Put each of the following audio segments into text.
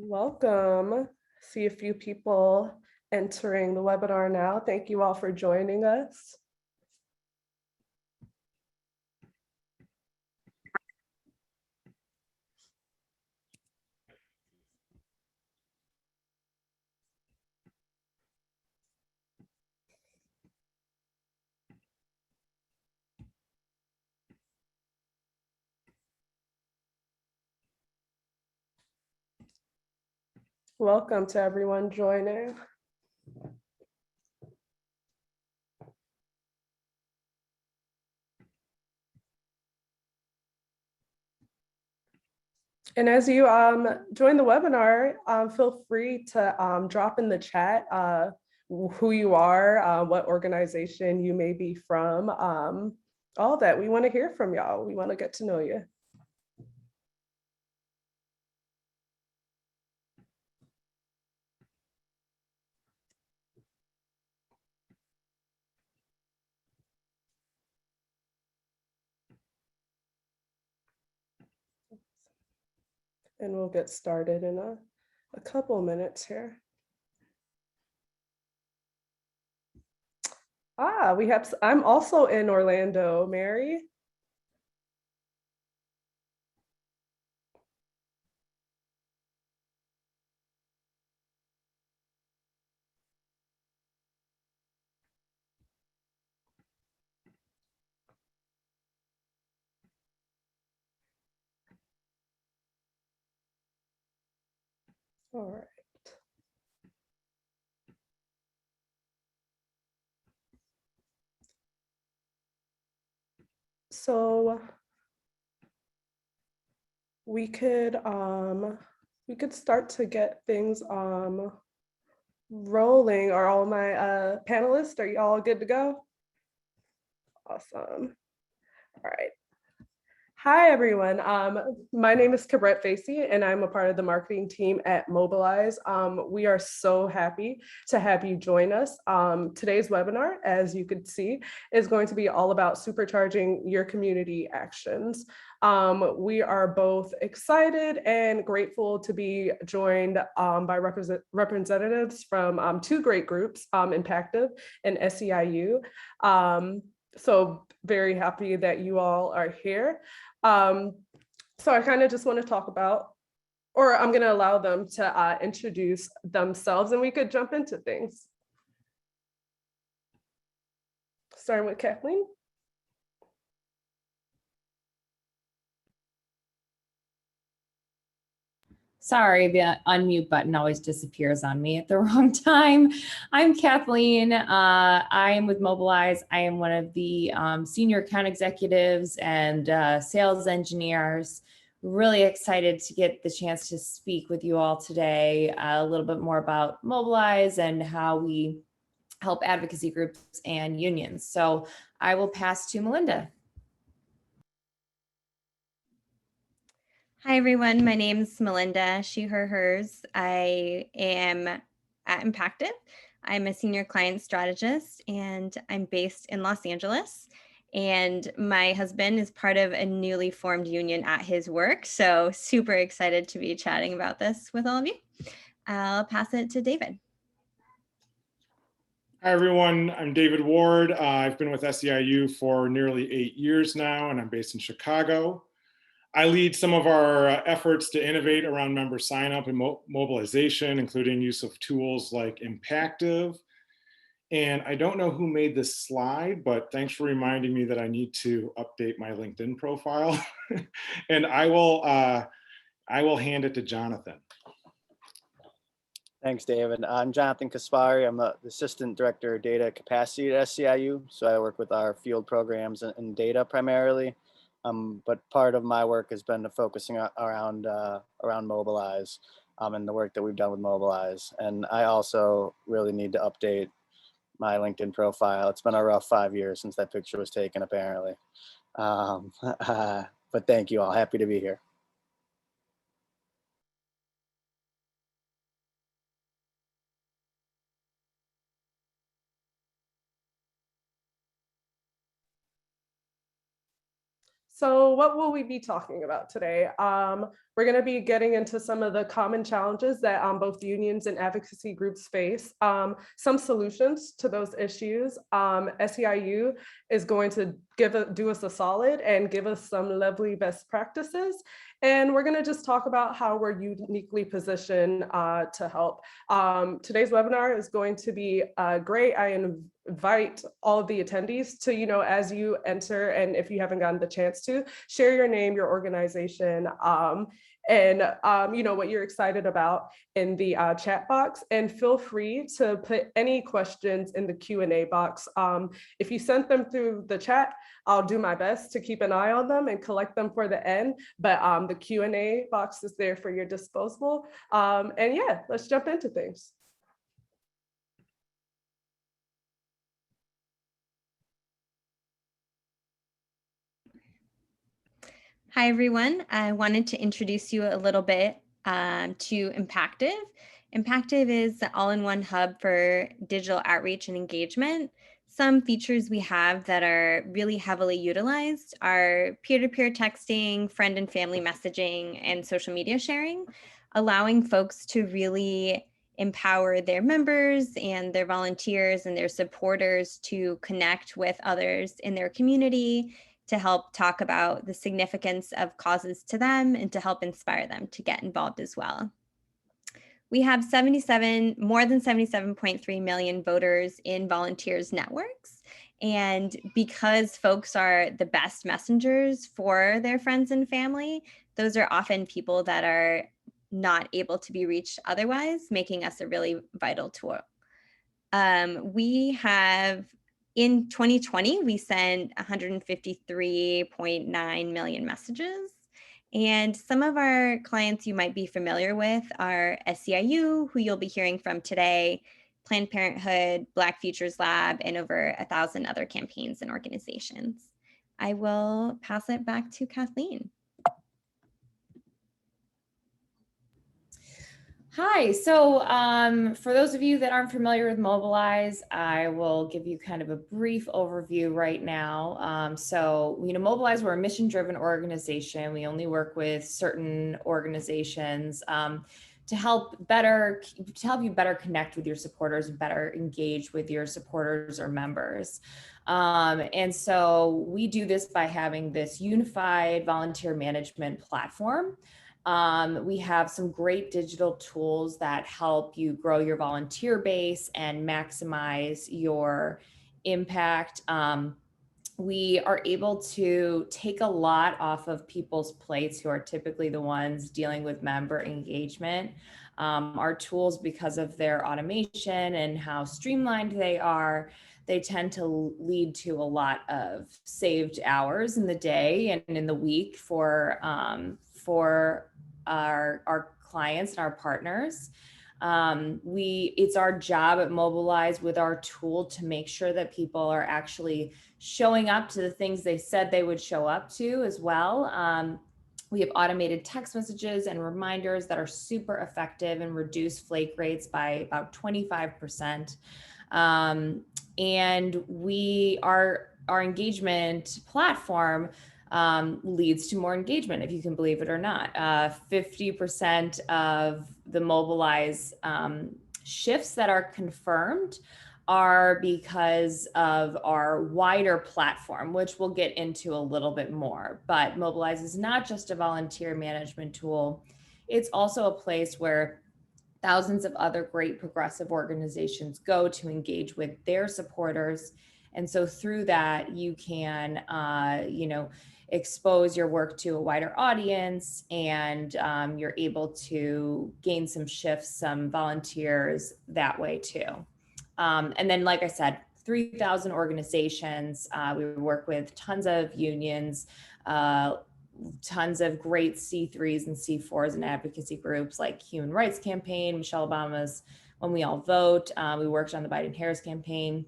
Welcome. See a few people entering the webinar now. Thank you all for joining us. Welcome to everyone joining. And as you join the webinar, feel free to drop in the chat who you are, what organization you may be from, all that. We want to hear from y'all. We want to get to know you. And we'll get started in a couple minutes here. I'm also in Orlando, Mary. All right. So we could start to get things rolling. Are all my panelists, are y'all good to go? Awesome. All right. Hi, everyone. My name is Kibrett Facey, and I'm a part of the marketing team at Mobilize. We are so happy to have you join us. Today's webinar, as you could see, is going to be all about supercharging your community actions. We are both excited and grateful to be joined by representatives from two great groups, Impactive and SEIU. So very happy that you all are here. So I kind of just want to talk about, or I'm going to allow them to introduce themselves and we could jump into things. Starting with Kathleen. Sorry, the unmute button always disappears on me at the wrong time. I'm Kathleen. I'm with Mobilize. I am one of the senior account executives and sales engineers. Really excited to get the chance to speak with you all today a little bit more about Mobilize and how we help advocacy groups and unions. So I will pass to Melinda. Hi, everyone. My name's Melinda, she, her, hers. I am at Impactive. I'm a senior client strategist and I'm based in Los Angeles. And my husband is part of a newly formed union at his work. So super excited to be chatting about this with all of you. I'll pass it to David. Hi, everyone. I'm David Ward. I've been with SEIU for nearly 8 years now, and I'm based in Chicago. I lead some of our efforts to innovate around member sign-up and mobilization, including use of tools like Impactive. And I don't know who made this slide, but thanks for reminding me that I need to update my LinkedIn profile. And I will hand it to Jonathan. Thanks, David. I'm Jonathan Kaspari. I'm the Assistant Director of Data Capacity at SEIU. So I work with our field programs and data primarily. But part of my work has been focusing around Mobilize and the work that we've done with Mobilize. And I also really need to update my LinkedIn profile. It's been a rough 5 years since that picture was taken, apparently. But thank you all. Happy to be here. So what will we be talking about today? We're going to be getting into some of the common challenges that both unions and advocacy groups face, some solutions to those issues. SEIU is going to do us a solid and give us some lovely best practices. And we're going to just talk about how we're uniquely positioned to help. Today's webinar is going to be great. I invite all of the attendees to, as you enter, and if you haven't gotten the chance to, share your name, your organization, and what you're excited about in the chat box, and feel free to put any questions in the Q&A box. If you sent them through the chat, I'll do my best to keep an eye on them and collect them for the end, but the Q&A box is there for your disposal. And yeah, let's jump into things. Hi, everyone. I wanted to introduce you a little bit to Impactive. Impactive is the all-in-one hub for digital outreach and engagement. Some features we have that are really heavily utilized are peer-to-peer texting, friend and family messaging, and social media sharing, allowing folks to really empower their members and their volunteers and their supporters to connect with others in their community, to help talk about the significance of causes to them and to help inspire them to get involved as well. We have more than 77.3 million voters in volunteers networks. And because folks are the best messengers for their friends and family, those are often people that are not able to be reached otherwise, making us a really vital tool. In 2020, we sent 153.9 million messages. And some of our clients you might be familiar with are SEIU, who you'll be hearing from today, Planned Parenthood, Black Futures Lab, and over 1,000 other campaigns and organizations. I will pass it back to Kathleen. Hi, so for those of you that aren't familiar with Mobilize, I will give you kind of a brief overview right now. Mobilize, we're a mission-driven organization. We only work with certain organizations to help you better connect with your supporters and better engage with your supporters or members. And so we do this by having this unified volunteer management platform. We have some great digital tools that help you grow your volunteer base and maximize your impact. We are able to take a lot off of people's plates who are typically the ones dealing with member engagement. Our tools, because of their automation and how streamlined they are, they tend to lead to a lot of saved hours in the day and in the week for our clients and our partners. It's our job at Mobilize with our tool to make sure that people are actually showing up to the things they said they would show up to as well. We have automated text messages and reminders that are super effective and reduce flake rates by about 25%. And our engagement platform leads to more engagement, if you can believe it or not. 50% of the Mobilize shifts that are confirmed are because of our wider platform, which we'll get into a little bit more. But Mobilize is not just a volunteer management tool. It's also a place where thousands of other great progressive organizations go to engage with their supporters. And so through that, you can, expose your work to a wider audience, and you're able to gain some shifts, some volunteers that way too. And then, like I said, 3,000 organizations. We work with tons of unions, tons of great C3s and C4s and advocacy groups like Human Rights Campaign, Michelle Obama's When We All Vote. We worked on the Biden-Harris campaign,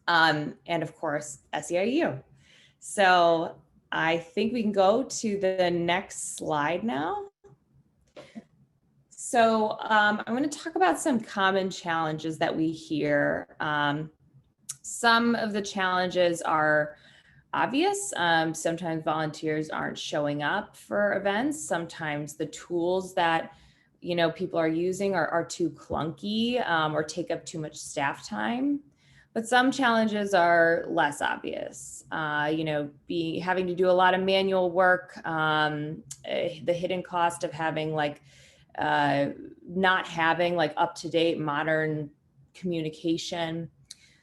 and of course, SEIU. So I think we can go to the next slide now. So I'm going to talk about some common challenges that we hear. Some of the challenges are obvious. Sometimes volunteers aren't showing up for events. Sometimes the tools that people are using are too clunky or take up too much staff time. But some challenges are less obvious. Having to do a lot of manual work, the hidden cost of having not having up-to-date modern communication.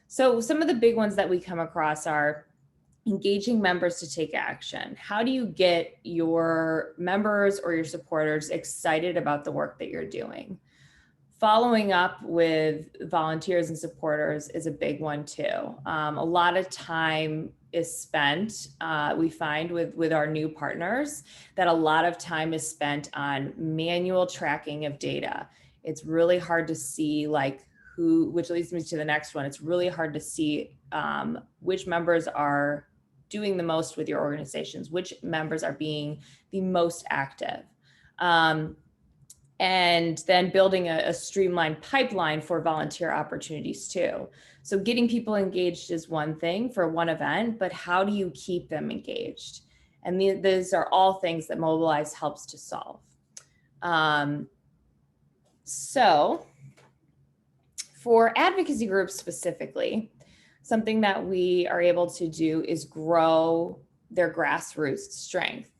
So some of the big ones that we come across are engaging members to take action. How do you get your members or your supporters excited about the work that you're doing? Following up with volunteers and supporters is a big one too. A lot of time is spent, we find with our new partners, that a lot of time is spent on manual tracking of data. It's really hard to see which leads me to the next one. It's really hard to see which members are doing the most with your organizations, which members are being the most active. And then building a streamlined pipeline for volunteer opportunities too. So getting people engaged is one thing for one event, but how do you keep them engaged? And these are all things that Mobilize helps to solve. So for advocacy groups specifically, something that we are able to do is grow their grassroots strength.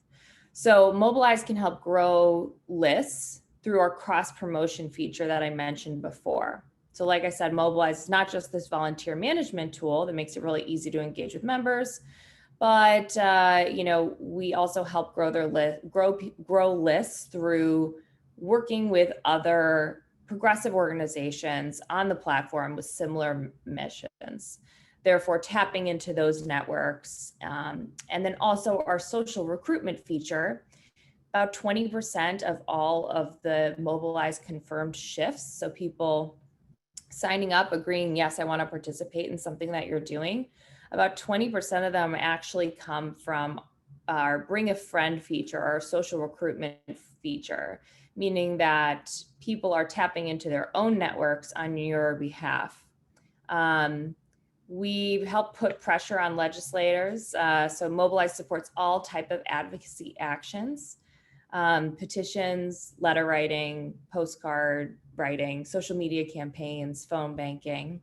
So Mobilize can help grow lists through our cross-promotion feature that I mentioned before. So like I said, Mobilize is not just this volunteer management tool that makes it really easy to engage with members, but we also help grow their grow lists through working with other progressive organizations on the platform with similar missions. Therefore, tapping into those networks. And then also our social recruitment feature. About 20% of all of the Mobilize confirmed shifts, so people signing up, agreeing, yes, I want to participate in something that you're doing, about 20% of them actually come from our Bring a Friend feature, our social recruitment feature, meaning that people are tapping into their own networks on your behalf. We help put pressure on legislators. So Mobilize supports all type of advocacy actions. Petitions, letter writing, postcard writing, social media campaigns, phone banking.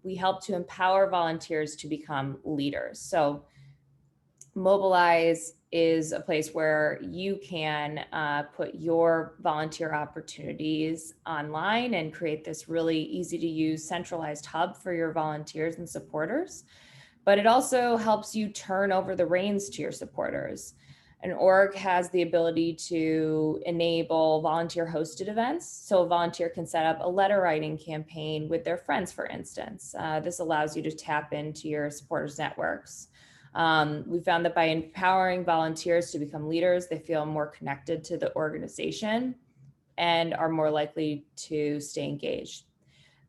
We help to empower volunteers to become leaders. So Mobilize is a place where you can put your volunteer opportunities online and create this really easy to use centralized hub for your volunteers and supporters. But it also helps you turn over the reins to your supporters. An org has the ability to enable volunteer hosted events. So a volunteer can set up a letter writing campaign with their friends, for instance. This allows you to tap into your supporters networks. We found that by empowering volunteers to become leaders, they feel more connected to the organization and are more likely to stay engaged.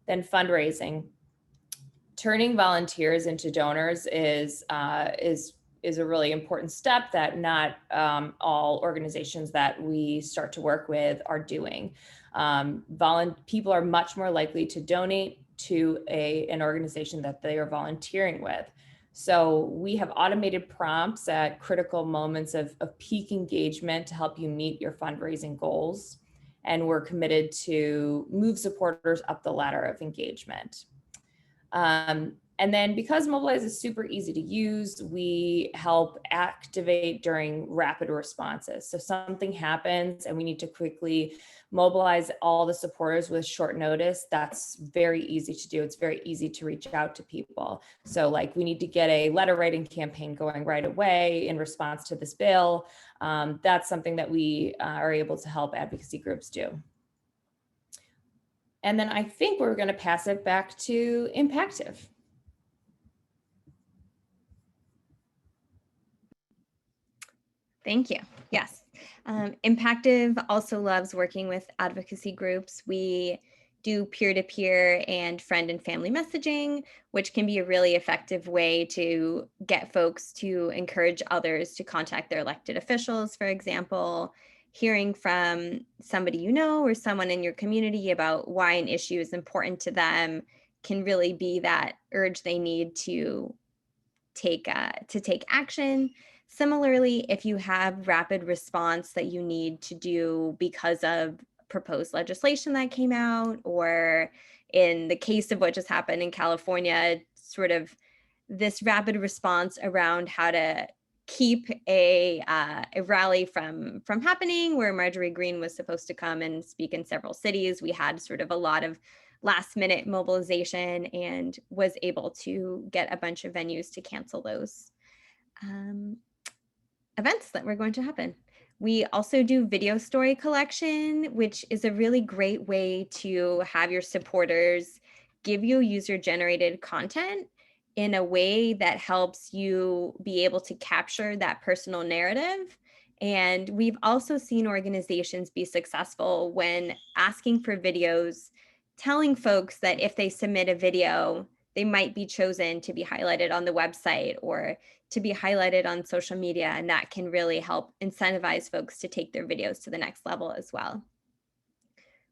Then fundraising. Turning volunteers into donors is a really important step that not all organizations that we start to work with are doing. People are much more likely to donate to an organization that they are volunteering with. So we have automated prompts at critical moments of peak engagement to help you meet your fundraising goals. And we're committed to move supporters up the ladder of engagement. And then because Mobilize is super easy to use, we help activate during rapid responses. So something happens and we need to quickly mobilize all the supporters with short notice. That's very easy to do. It's very easy to reach out to people. So we need to get a letter writing campaign going right away in response to this bill. That's something that we are able to help advocacy groups do. And then I think we're going to pass it back to Impactive. Thank you. Yes. Impactive also loves working with advocacy groups. We do peer-to-peer and friend and family messaging, which can be a really effective way to get folks to encourage others to contact their elected officials, for example, hearing from somebody you know or someone in your community about why an issue is important to them can really be that urge they need to take action. Similarly, if you have rapid response that you need to do because of proposed legislation that came out, or in the case of what just happened in California, sort of this rapid response around how to keep a rally from happening, where Marjorie Greene was supposed to come and speak in several cities. We had sort of a lot of last minute mobilization and was able to get a bunch of venues to cancel those events that were going to happen. We also do video story collection, which is a really great way to have your supporters give you user-generated content in a way that helps you be able to capture that personal narrative. And we've also seen organizations be successful when asking for videos, telling folks that if they submit a video, they might be chosen to be highlighted on the website or to be highlighted on social media, and that can really help incentivize folks to take their videos to the next level as well.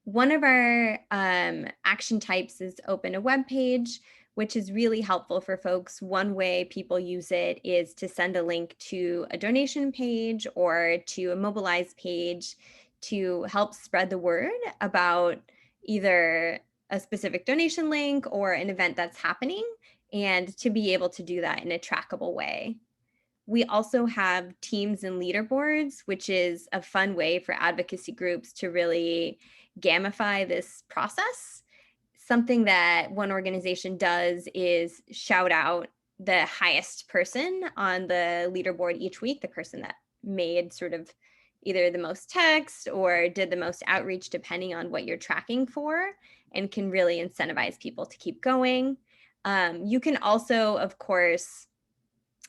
One of our action types is open a web page, which is really helpful for folks. One way people use it is to send a link to a donation page or to a Mobilize page to help spread the word about either a specific donation link or an event that's happening, and to be able to do that in a trackable way. We also have teams and leaderboards, which is a fun way for advocacy groups to really gamify this process. Something that one organization does is shout out the highest person on the leaderboard each week, the person that made sort of either the most text or did the most outreach, depending on what you're tracking for, and can really incentivize people to keep going. You can also, of course,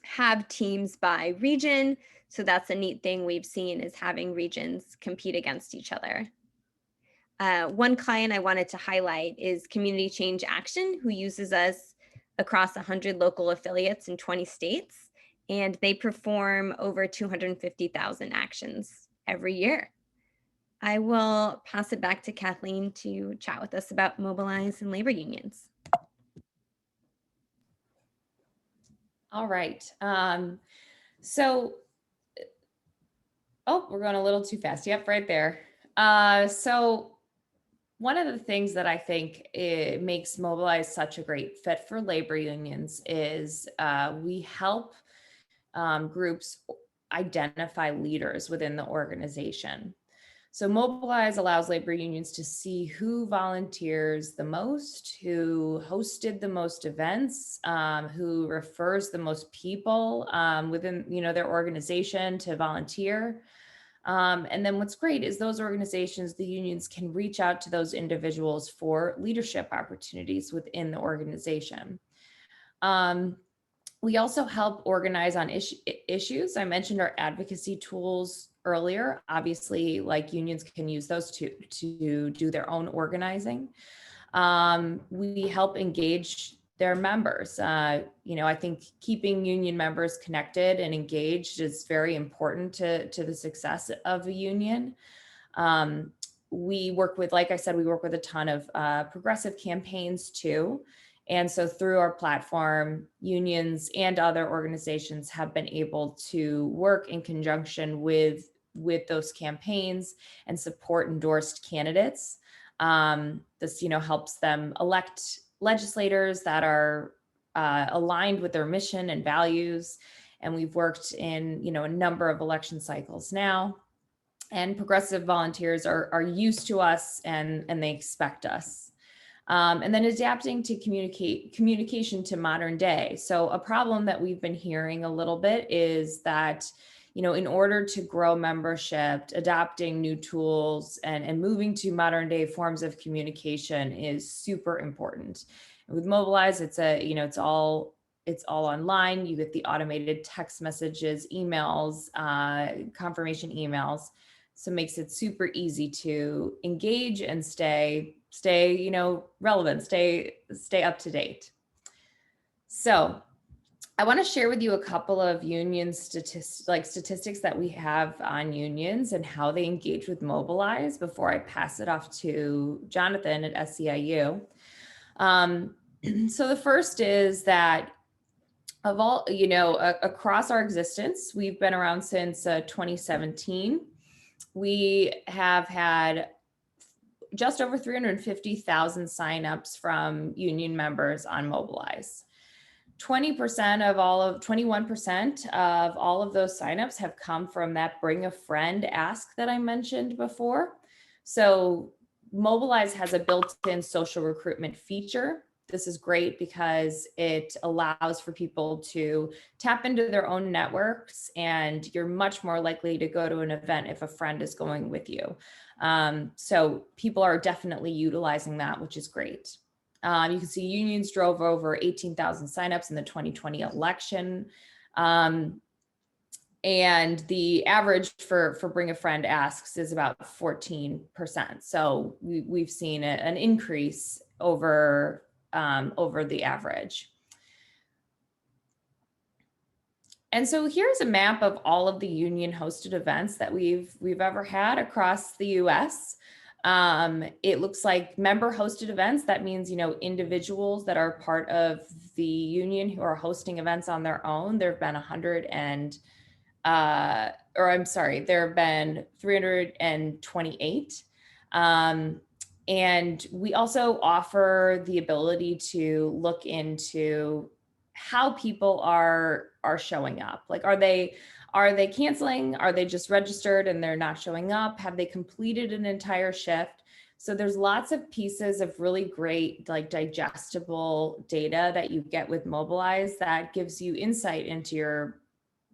have teams by region. So that's a neat thing we've seen, is having regions compete against each other. One client I wanted to highlight is Community Change Action, who uses us across 100 local affiliates in 20 states, and they perform over 250,000 actions every year. I will pass it back to Kathleen to chat with us about Mobilize and labor unions. All right. Oh, we're going a little too fast. Yep, right there. So one of the things that I think it makes Mobilize such a great fit for labor unions is we help groups identify leaders within the organization. So Mobilize allows labor unions to see who volunteers the most, who hosted the most events, who refers the most people within their organization to volunteer. And then what's great is those organizations, the unions, can reach out to those individuals for leadership opportunities within the organization. We also help organize on issues. I mentioned our advocacy tools earlier. Obviously, like, unions can use those to do their own organizing. We help engage their members. I think keeping union members connected and engaged is very important to the success of a union. We work with, like I said, we work with a ton of progressive campaigns too. And so through our platform, unions and other organizations have been able to work in conjunction with those campaigns and support endorsed candidates. This, helps them elect legislators that are aligned with their mission and values. And we've worked in, a number of election cycles now. And progressive volunteers are used to us and they expect us. And then adapting to communication to modern day. So a problem that we've been hearing a little bit is that, in order to grow membership, adopting new tools and moving to modern day forms of communication is super important. And with Mobilize, it's it's all online. You get the automated text messages, emails, confirmation emails. So it makes it super easy to engage and stay relevant, stay up to date. So I want to share with you a couple of union statistics that we have on unions and how they engage with Mobilize before I pass it off to Jonathan at SEIU. So the first is that of all, across our existence, we've been around since 2017. We have had just over 350,000 signups from union members on Mobilize. 21% of all of those signups have come from that bring a friend ask that I mentioned before. So Mobilize has a built-in social recruitment feature. This is great because it allows for people to tap into their own networks, and you're much more likely to go to an event if a friend is going with you. So people are definitely utilizing that, which is great. You can see unions drove over 18,000 signups in the 2020 election. And the average for Bring a Friend Asks is about 14%. So we've seen an increase over the average. And so here's a map of all of the union hosted events that we've ever had across the US. It looks like member hosted events. That means, individuals that are part of the union who are hosting events on their own. There have been there have been 328. And we also offer the ability to look into how people are showing up. Like, are they canceling? Are they just registered and they're not showing up? Have they completed an entire shift? So there's lots of pieces of really great, like, digestible data that you get with Mobilize that gives you insight into your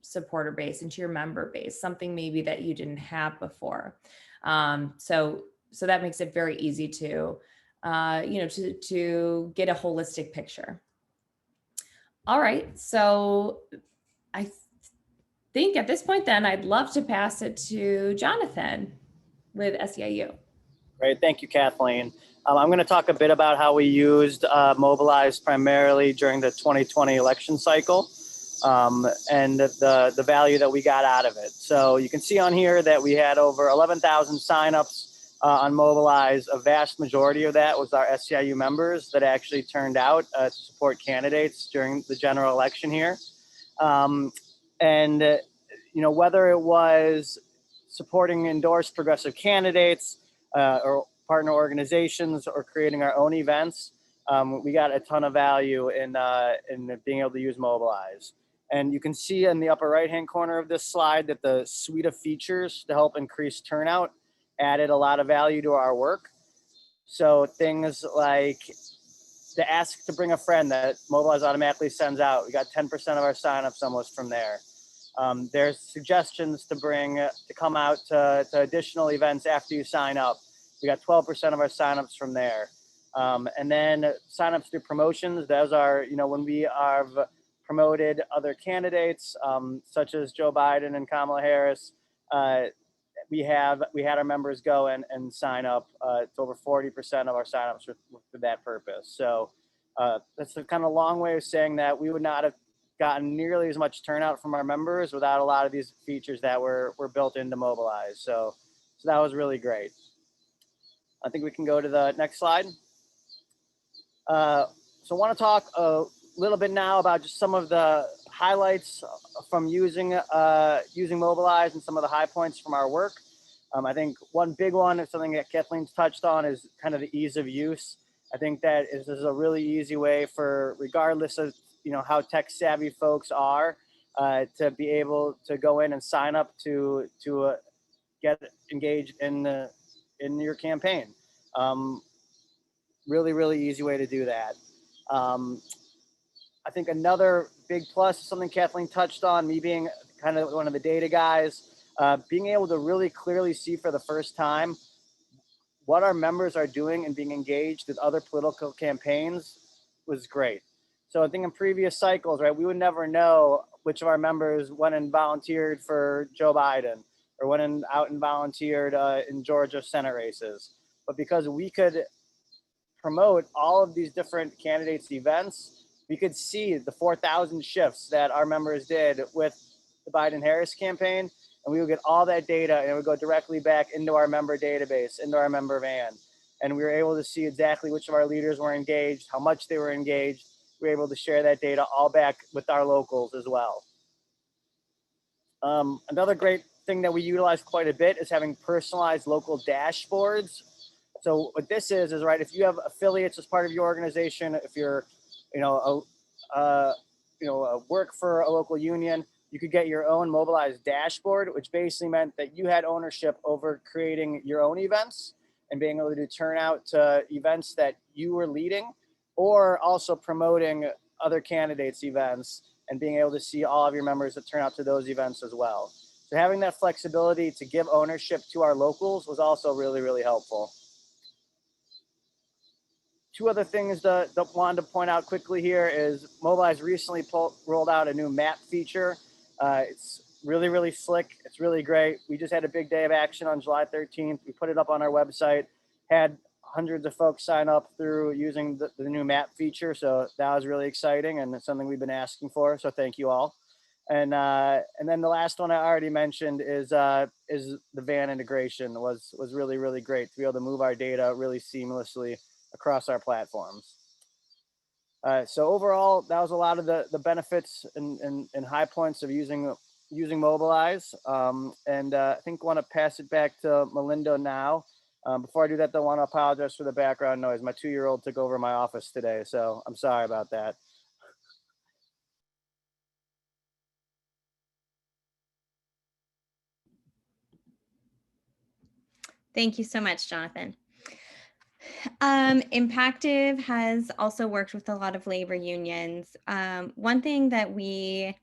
supporter base, into your member base, something maybe that you didn't have before. So that makes it very easy to get a holistic picture. All right, so I think at this point then I'd love to pass it to Jonathan with SEIU. Great, thank you, Kathleen. I'm going to talk a bit about how we used Mobilize primarily during the 2020 election cycle and the value that we got out of it. So you can see on here that we had over 11,000 signups on Mobilize. A vast majority of that was our SEIU members that actually turned out to support candidates during the general election here. Whether it was supporting endorsed progressive candidates or partner organizations or creating our own events, we got a ton of value in being able to use Mobilize. And you can see in the upper right-hand corner of this slide that the suite of features to help increase turnout added a lot of value to our work. So things like the ask to bring a friend that Mobilize automatically sends out. We got 10% of our signups almost from there. There's suggestions to come out to additional events after you sign up. We got 12% of our signups from there. And then signups through promotions. Those are, when we have promoted other candidates, such as Joe Biden and Kamala Harris, we had our members go and sign up. It's over 40% of our signups for that purpose. So that's a kind of long way of saying that we would not have gotten nearly as much turnout from our members without a lot of these features that were built into Mobilize. So that was really great. I think we can go to the next slide. So I want to talk a little bit now about just some of the highlights from using Mobilize and some of the high points from our work. I think one big one is something that Kathleen's touched on is kind of the ease of use. I think that this is a really easy way for, regardless of how tech savvy folks are, to be able to go in and sign up to get engaged in your campaign. Really, really easy way to do that. I think another big plus is something Kathleen touched on, me being kind of one of the data guys, being able to really clearly see for the first time what our members are doing and being engaged with other political campaigns was great. So I think in previous cycles, right, we would never know which of our members went and volunteered for Joe Biden or went out and volunteered in Georgia Senate races. But because we could promote all of these different candidates' events, we could see the 4,000 shifts that our members did with the Biden-Harris campaign, and we would get all that data and it would go directly back into our member database, into our member van. And we were able to see exactly which of our leaders were engaged, how much they were engaged. we're able to share that data all back with our locals as well. Another great thing that we utilize quite a bit is having personalized local dashboards. So what this is right, if you have affiliates as part of your organization, if you're, work for a local union, you could get your own Mobilize dashboard, which basically meant that you had ownership over creating your own events and being able to do turnout to events that you were leading, or also promoting other candidates' events and being able to see all of your members that turn out to those events as well. So having that flexibility to give ownership to our locals was also really, really helpful. Two other things that wanted to point out quickly here is Mobilize recently rolled out a new map feature. It's really, really slick. It's really great. We just had a big day of action on July 13th. We put it up on our website, had hundreds of folks sign up through using the new map feature. So that was really exciting, and it's something we've been asking for. So thank you all. And then the last one I already mentioned is the van integration was really, really great to be able to move our data really seamlessly across our platforms. So overall, that was a lot of the benefits and high points of using Mobilize. I think I want to pass it back to Melinda now. Before I do that, I want to apologize for the background noise. My 2-year-old took over my office today, so I'm sorry about that. Thank you so much, Jonathan. Impactive has also worked with a lot of labor unions. One thing that we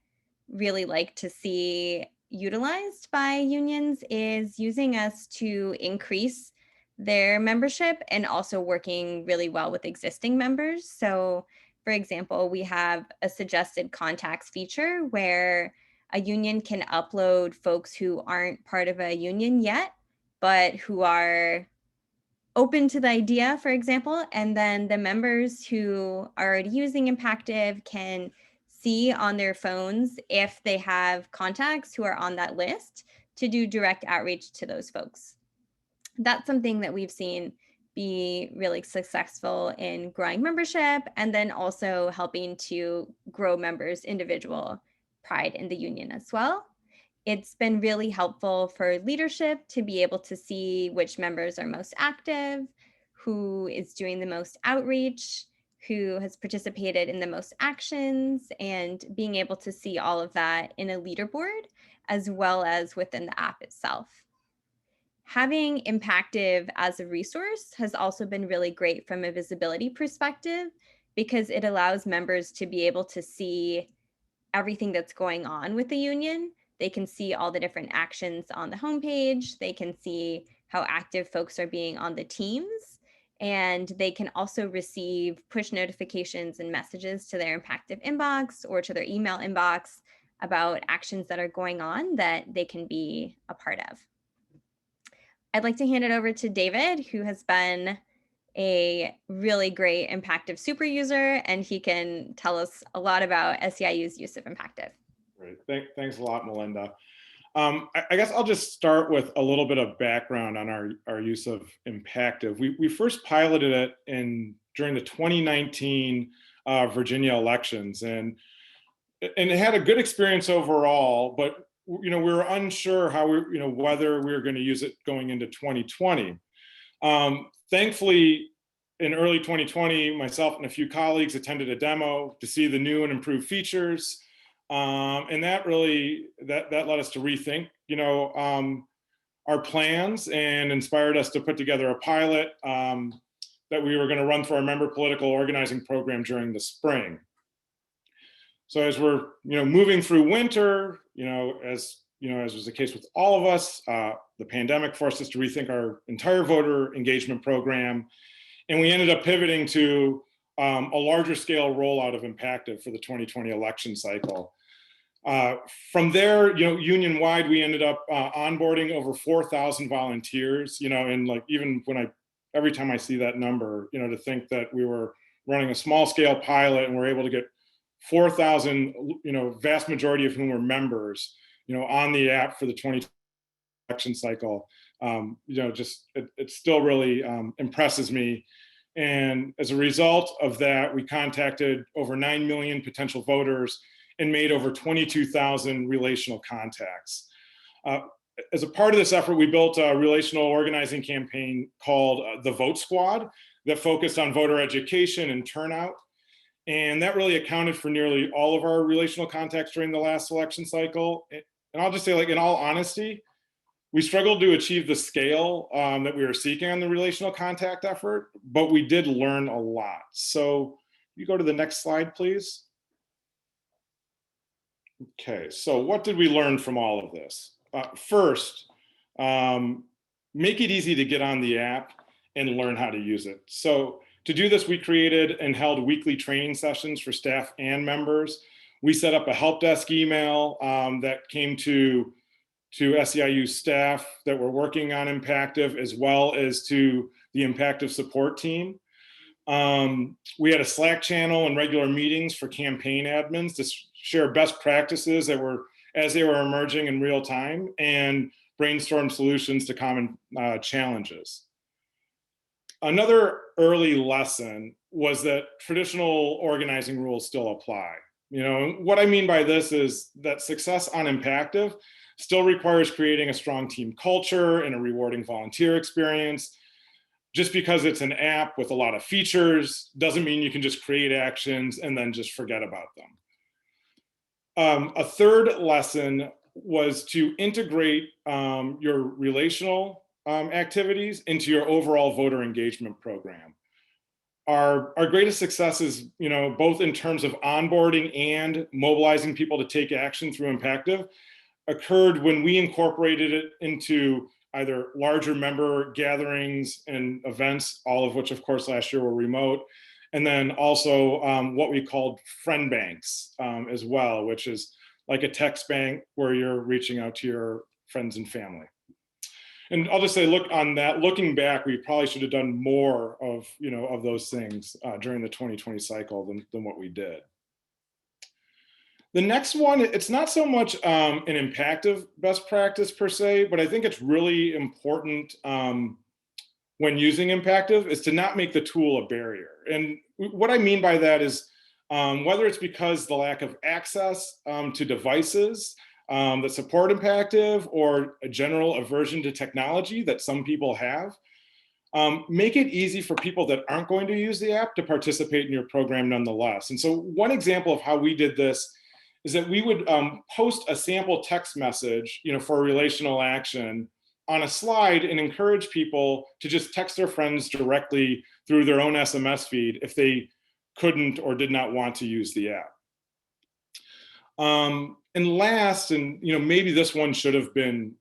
really like to see utilized by unions is using us to increase their membership and also working really well with existing members. So, for example, we have a suggested contacts feature where a union can upload folks who aren't part of a union yet, but who are open to the idea, for example, and then the members who are already using Impactive can see on their phones if they have contacts who are on that list to do direct outreach to those folks. That's something that we've seen be really successful in growing membership and then also helping to grow members' individual pride in the union as well. It's been really helpful for leadership to be able to see which members are most active, who is doing the most outreach, who has participated in the most actions, and being able to see all of that in a leaderboard as well as within the app itself. Having Impactive as a resource has also been really great from a visibility perspective because it allows members to be able to see everything that's going on with the union. They can see all the different actions on the homepage. They can see how active folks are being on the teams. And they can also receive push notifications and messages to their Impactive inbox or to their email inbox about actions that are going on that they can be a part of. I'd like to hand it over to David, who has been a really great Impactive super user, and he can tell us a lot about SEIU's use of Impactive. Great. Thanks a lot, Melinda. I guess I'll just start with a little bit of background on our use of Impactive. We first piloted it during the 2019 Virginia elections, and it had a good experience overall, but we were unsure how whether we were going to use it going into 2020. Thankfully, in early 2020, myself and a few colleagues attended a demo to see the new and improved features. And that led us to rethink, our plans and inspired us to put together a pilot that we were going to run for our member political organizing program during the spring. So as we're, moving through winter, as was the case with all of us, the pandemic forced us to rethink our entire voter engagement program. And we ended up pivoting to a larger scale rollout of Impactive for the 2020 election cycle. From there, union-wide, we ended up onboarding over 4,000 volunteers, and even every time I see that number, to think that we were running a small scale pilot and we're able to get 4,000, vast majority of whom were members, on the app for the 2020 election cycle, it still really impresses me. And as a result of that, we contacted over 9 million potential voters and made over 22,000 relational contacts. As a part of this effort, we built a relational organizing campaign called the Vote Squad that focused on voter education and turnout. And that really accounted for nearly all of our relational contacts during the last election cycle. And I'll just say, like, in all honesty, we struggled to achieve the scale that we were seeking on the relational contact effort, but we did learn a lot. So you go to the next slide, please. Okay, so what did we learn from all of this? First, make it easy to get on the app and learn how to use it. So to do this, we created and held weekly training sessions for staff and members. We set up a help desk email that came to SEIU staff that were working on Impactive, as well as to the Impactive support team. We had a Slack channel and regular meetings for campaign admins to share best practices that were as they were emerging in real time and brainstorm solutions to common challenges. Another early lesson was that traditional organizing rules still apply. You know, what I mean by this is that success on Impactive still requires creating a strong team culture and a rewarding volunteer experience. Just because it's an app with a lot of features doesn't mean you can just create actions and then just forget about them. A third lesson was to integrate your relational activities into your overall voter engagement program. Our greatest successes, you know, both in terms of onboarding and mobilizing people to take action through Impactive, occurred when we incorporated it into either larger member gatherings and events, all of which, of course, last year were remote, and then also what we called friend banks as well, which is like a text bank where you're reaching out to your friends and family. And I'll just say, looking back, we probably should have done more of, you know, of those things during the 2020 cycle than what we did. The next one, it's not so much an Impactive best practice per se, but I think it's really important when using Impactive is to not make the tool a barrier. And what I mean by that is whether it's because the lack of access to devices that support Impactive or a general aversion to technology that some people have, make it easy for people that aren't going to use the app to participate in your program nonetheless. And so one example of how we did this is that we would post a sample text message, you know, for a relational action on a slide and encourage people to just text their friends directly through their own SMS feed if they couldn't or did not want to use the app. And last, and you know, maybe this one should have been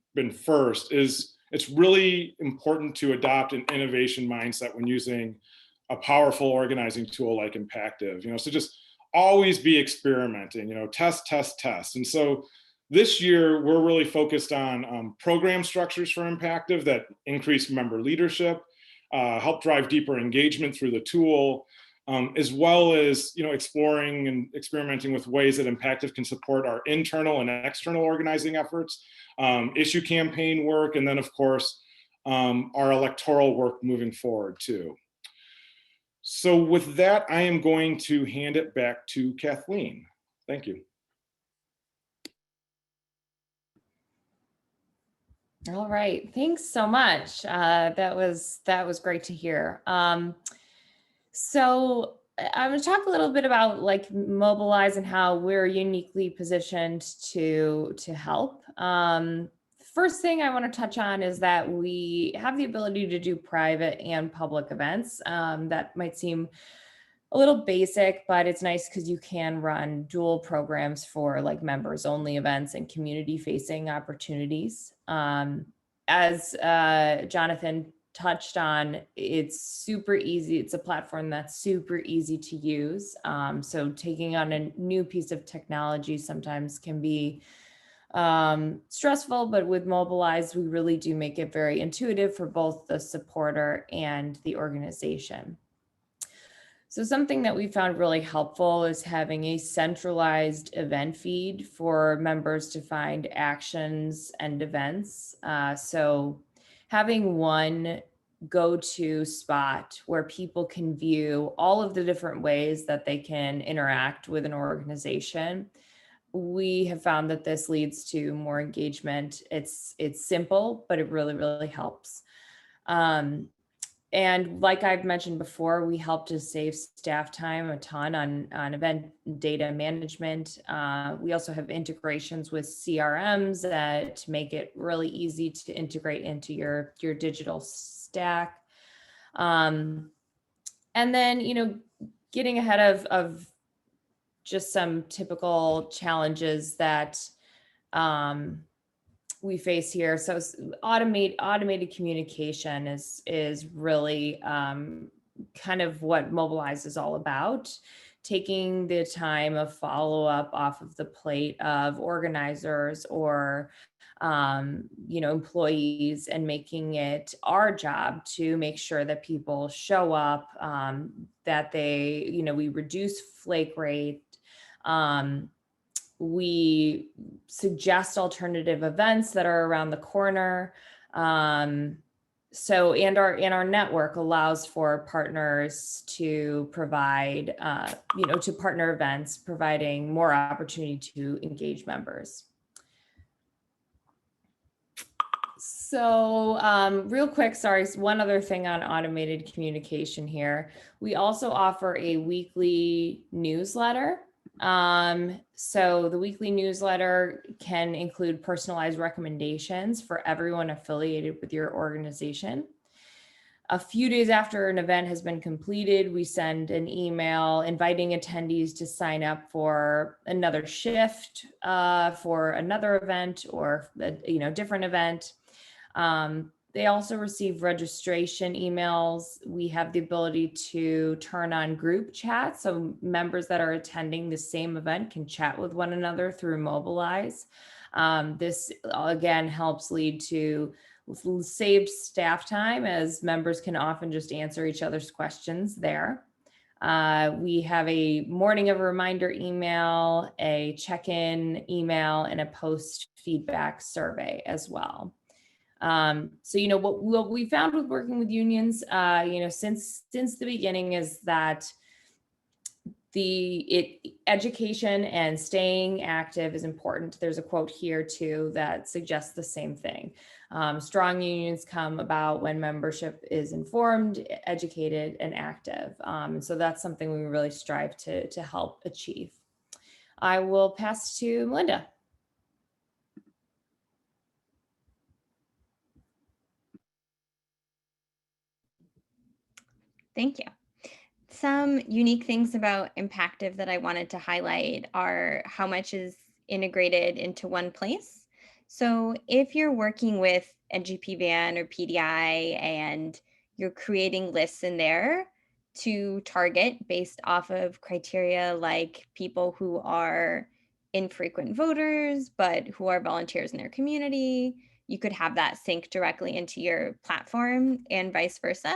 first, is it's really important to adopt an innovation mindset when using a powerful organizing tool like Impactive. You know, so just always be experimenting. You know, test. And so this year we're really focused on program structures for Impactive that increase member leadership, help drive deeper engagement through the tool, as well as, you know, exploring and experimenting with ways that Impactive can support our internal and external organizing efforts, issue campaign work, and then of course, our electoral work moving forward too. So with that, I am going to hand it back to Kathleen. Thank you. All right, thanks so much. That was great to hear. So I'm going to talk a little bit about like Mobilize and how we're uniquely positioned to help. First thing I want to touch on is that we have the ability to do private and public events. That might seem a little basic, but it's nice because you can run dual programs for like members only events and community facing opportunities. As Jonathan touched on, it's super easy. It's a platform that's super easy to use. So taking on a new piece of technology sometimes can be stressful, but with Mobilize, we really do make it very intuitive for both the supporter and the organization. So something that we found really helpful is having a centralized event feed for members to find actions and events. So having one go-to spot where people can view all of the different ways that they can interact with an organization. We have found that this leads to more engagement. It's simple, but it really, really helps. And like I've mentioned before, we help to save staff time a ton on event data management. We also have integrations with CRMs that make it really easy to integrate into your digital stack. And then, you know, getting ahead of just some typical challenges that we face here. So automated communication is really kind of what Mobilize is all about. Taking the time of follow-up off of the plate of organizers or you know, employees, and making it our job to make sure that people show up, that they, you know, we reduce flake rate. We suggest alternative events that are around the corner. So, and our network allows for partners to provide, you know, to partner events, providing more opportunity to engage members. So real quick, sorry, one other thing on automated communication here. We also offer a weekly newsletter. So the weekly newsletter can include personalized recommendations for everyone affiliated with your organization. A few days after an event has been completed, we send an email inviting attendees to sign up for another shift, for another event, or a, you know, different event. They also receive registration emails. We have the ability to turn on group chat, so members that are attending the same event can chat with one another through Mobilize. This again helps lead to saved staff time, as members can often just answer each other's questions there. We have a morning of a reminder email, a check-in email, and a post feedback survey as well. So, you know, what we found with working with unions, you know, since the beginning is that education and staying active is important. There's a quote here too that suggests the same thing. Strong unions come about when membership is informed, educated, and active. And so that's something we really strive to help achieve. I will pass to Melinda. Thank you. Some unique things about Impactive that I wanted to highlight are how much is integrated into one place. So if you're working with NGPVAN or PDI and you're creating lists in there to target based off of criteria like people who are infrequent voters, but who are volunteers in their community, you could have that sync directly into your platform and vice versa,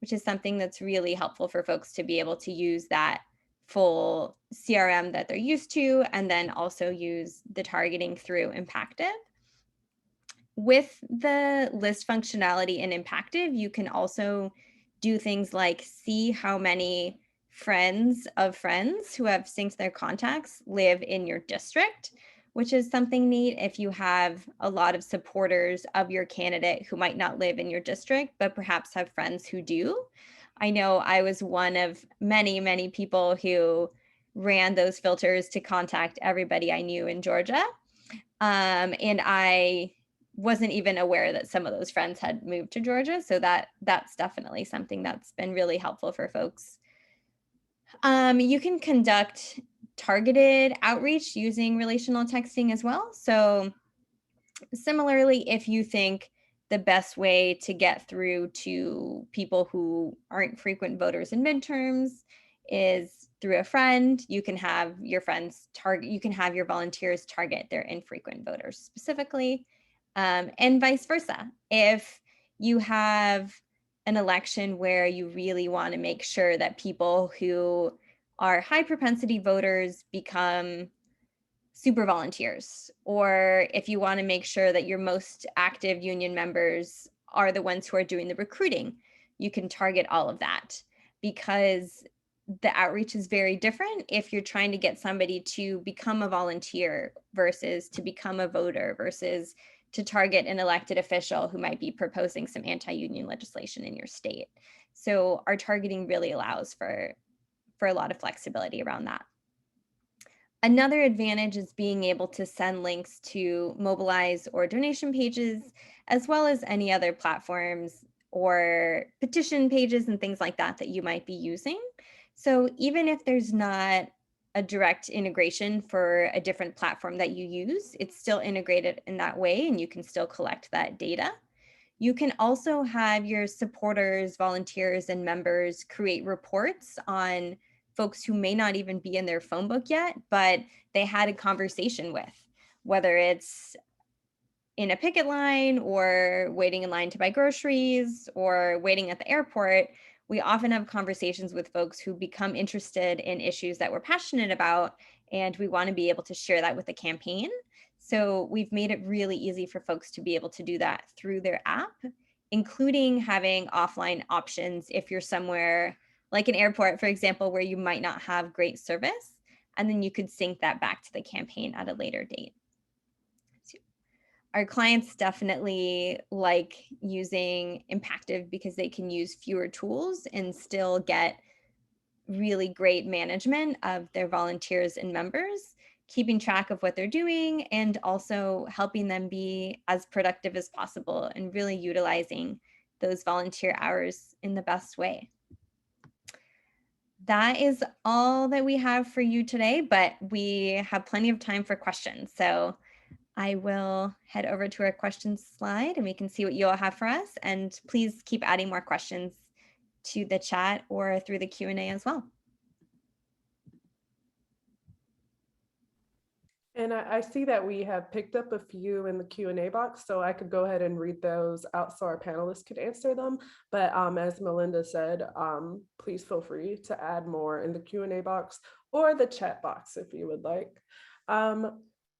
which is something that's really helpful for folks to be able to use that full CRM that they're used to, and then also use the targeting through Impactive. With the list functionality in Impactive, you can also do things like see how many friends of friends who have synced their contacts live in your district, which is something neat if you have a lot of supporters of your candidate who might not live in your district, but perhaps have friends who do. I know I was one of many, many people who ran those filters to contact everybody I knew in Georgia. And I wasn't even aware that some of those friends had moved to Georgia. So that's definitely something that's been really helpful for folks. You can conduct targeted outreach using relational texting as well. So similarly, if you think the best way to get through to people who aren't frequent voters in midterms is through a friend, you can have your friends target, you can have your volunteers target their infrequent voters specifically, and vice versa. If you have an election where you really want to make sure that people who are high propensity voters become super volunteers, or if you want to make sure that your most active union members are the ones who are doing the recruiting. You can target all of that, because the outreach is very different if you're trying to get somebody to become a volunteer versus to become a voter versus to target an elected official who might be proposing some anti-union legislation in your state. So our targeting really allows for a lot of flexibility around that. Another advantage is being able to send links to Mobilize or donation pages, as well as any other platforms or petition pages and things like that that you might be using. So even if there's not a direct integration for a different platform that you use, it's still integrated in that way and you can still collect that data. You can also have your supporters, volunteers, and members create reports on folks who may not even be in their phone book yet, but they had a conversation with, whether it's in a picket line or waiting in line to buy groceries or waiting at the airport. We often have conversations with folks who become interested in issues that we're passionate about, and we want to be able to share that with the campaign. So we've made it really easy for folks to be able to do that through their app, including having offline options if you're somewhere like an airport, for example, where you might not have great service, and then you could sync that back to the campaign at a later date. Our clients definitely like using Impactive because they can use fewer tools and still get really great management of their volunteers and members, keeping track of what they're doing and also helping them be as productive as possible and really utilizing those volunteer hours in the best way. That is all that we have for you today, but we have plenty of time for questions. So I will head over to our questions slide and we can see what you all have for us. And please keep adding more questions to the chat or through the Q&A as well. And I see that we have picked up a few in the Q&A box, so I could go ahead and read those out so our panelists could answer them. But as Melinda said, please feel free to add more in the Q&A box or the chat box if you would like.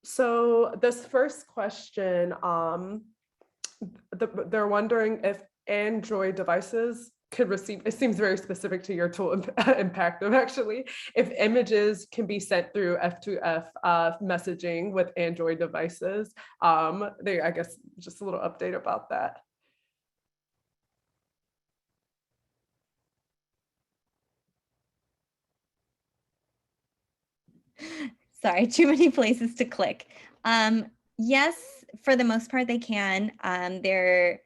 So this first question, they're wondering if Android devices could receive, it seems very specific to your tool, Impactive actually, if images can be sent through F2F messaging with Android devices. I guess just a little update about that. Sorry, too many places to click. Yes, for the most part they can. There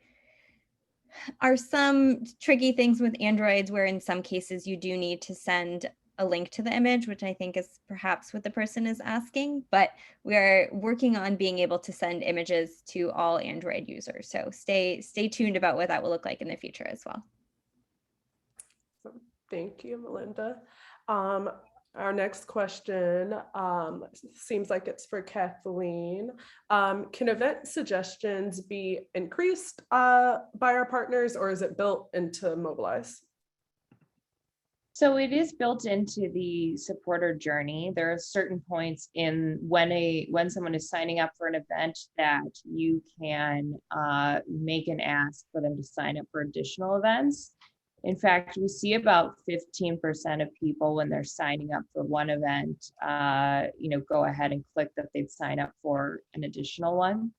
are some tricky things with Androids where in some cases you do need to send a link to the image, which I think is perhaps what the person is asking, but we are working on being able to send images to all Android users. So stay tuned about what that will look like in the future as well. Thank you, Melinda. Our next question seems like it's for Kathleen. Can event suggestions be increased by our partners, or is it built into Mobilize? So it is built into the supporter journey. There are certain points in when someone is signing up for an event that you can make an ask for them to sign up for additional events. In fact, we see about 15% of people when they're signing up for one event, go ahead and click that they'd sign up for an additional one.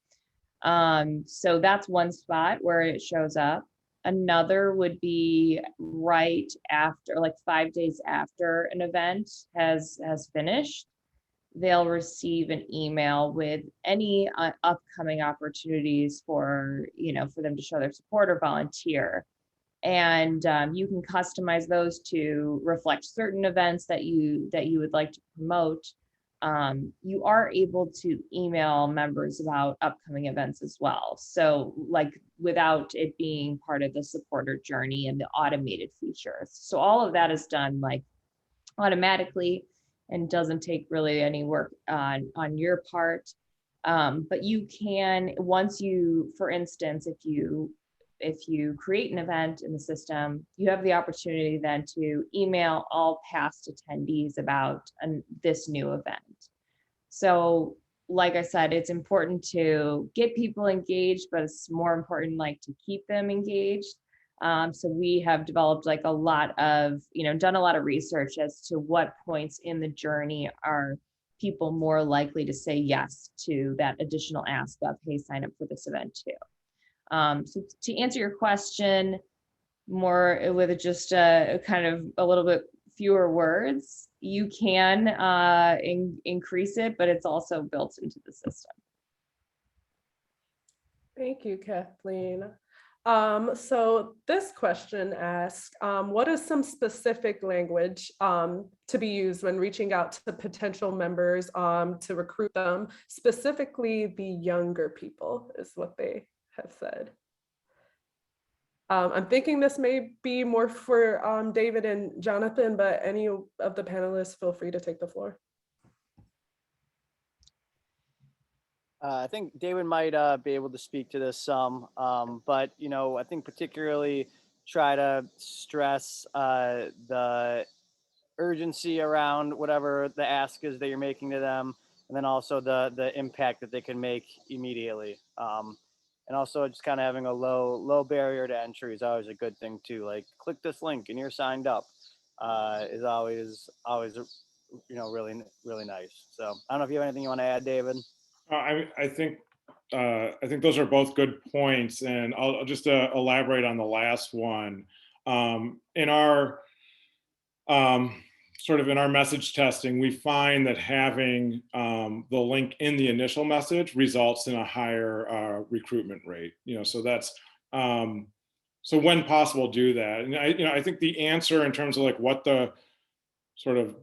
So that's one spot where it shows up. Another would be right after, like 5 days after an event has finished, they'll receive an email with any upcoming opportunities for them to show their support or volunteer. And you can customize those to reflect certain events that you would like to promote. You are able to email members about upcoming events as well. So like without it being part of the supporter journey and the automated features. So all of that is done like automatically and doesn't take really any work on your part. But you can, once you, for instance, if you create an event in the system, you have the opportunity then to email all past attendees about this new event. So like I said, it's important to get people engaged, but it's more important like to keep them engaged. So we have developed like a lot of, done a lot of research as to what points in the journey are people more likely to say yes to that additional ask of, hey, sign up for this event too. So to answer your question more with just a kind of a little bit fewer words, you can increase it, but it's also built into the system. Thank you, Kathleen. So this question asks, what is some specific language to be used when reaching out to potential members to recruit them, specifically the younger people is what they have said. I'm thinking this may be more for David and Jonathan, but any of the panelists feel free to take the floor. I think David might be able to speak to this some, but I think particularly try to stress the urgency around whatever the ask is that you're making to them, and then also the impact that they can make immediately. And also just kind of having a low barrier to entry is always a good thing too. Like click this link and you're signed up is always really nice. So I don't know if you have anything you want to add, David. I think those are both good points, and I'll just elaborate on the last one. In our in our message testing, we find that having the link in the initial message results in a higher recruitment rate. So that's so when possible, do that. And I think the answer in terms of like what the sort of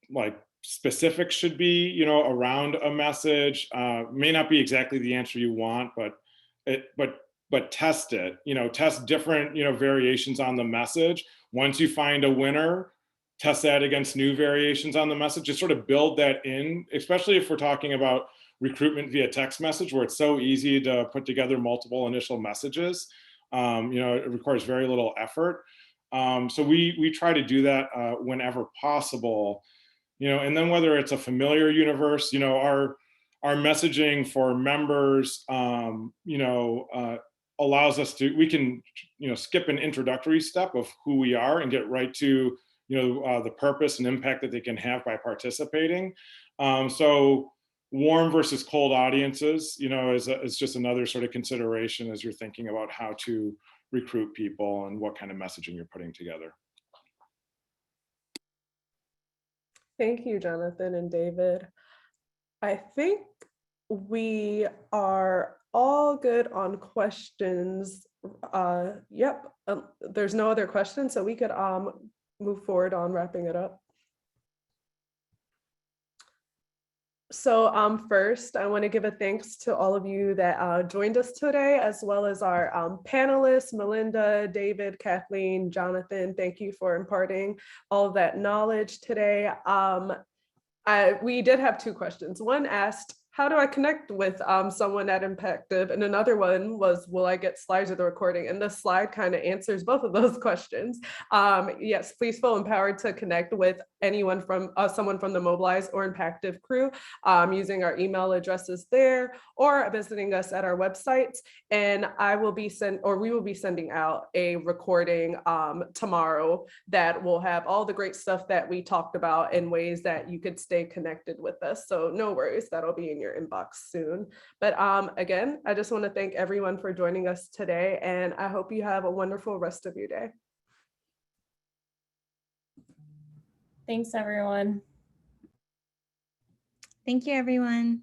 like specifics should be, around a message may not be exactly the answer you want, but test it. Test different variations on the message. Once you find a winner, test that against new variations on the message. Just sort of build that in, especially if we're talking about recruitment via text message, where it's so easy to put together multiple initial messages. It requires very little effort. So we try to do that whenever possible. And then whether it's a familiar universe, our messaging for members, allows us to, we can, skip an introductory step of who we are and get right to, the purpose and impact that they can have by participating. So warm versus cold audiences, is just another sort of consideration as you're thinking about how to recruit people and what kind of messaging you're putting together. Thank you, Jonathan and David. I think we are all good on questions. Yep, there's no other questions, so we could move forward on wrapping it up. So first, I want to give a thanks to all of you that joined us today, as well as our panelists, Melinda, David, Kathleen, Jonathan. Thank you for imparting all of that knowledge today. We did have two questions. One asked, how do I connect with someone at Impactive? And another one was, will I get slides of the recording? And this slide kind of answers both of those questions. Yes, please feel empowered to connect with anyone from someone from the Mobilize or Impactive crew using our email addresses there or visiting us at our websites. And we will be sending out a recording tomorrow that will have all the great stuff that we talked about in ways that you could stay connected with us. So no worries, that'll be in your inbox soon. But again, I just want to thank everyone for joining us today, and I hope you have a wonderful rest of your day. Thanks, everyone. Thank you, everyone.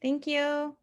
Thank you.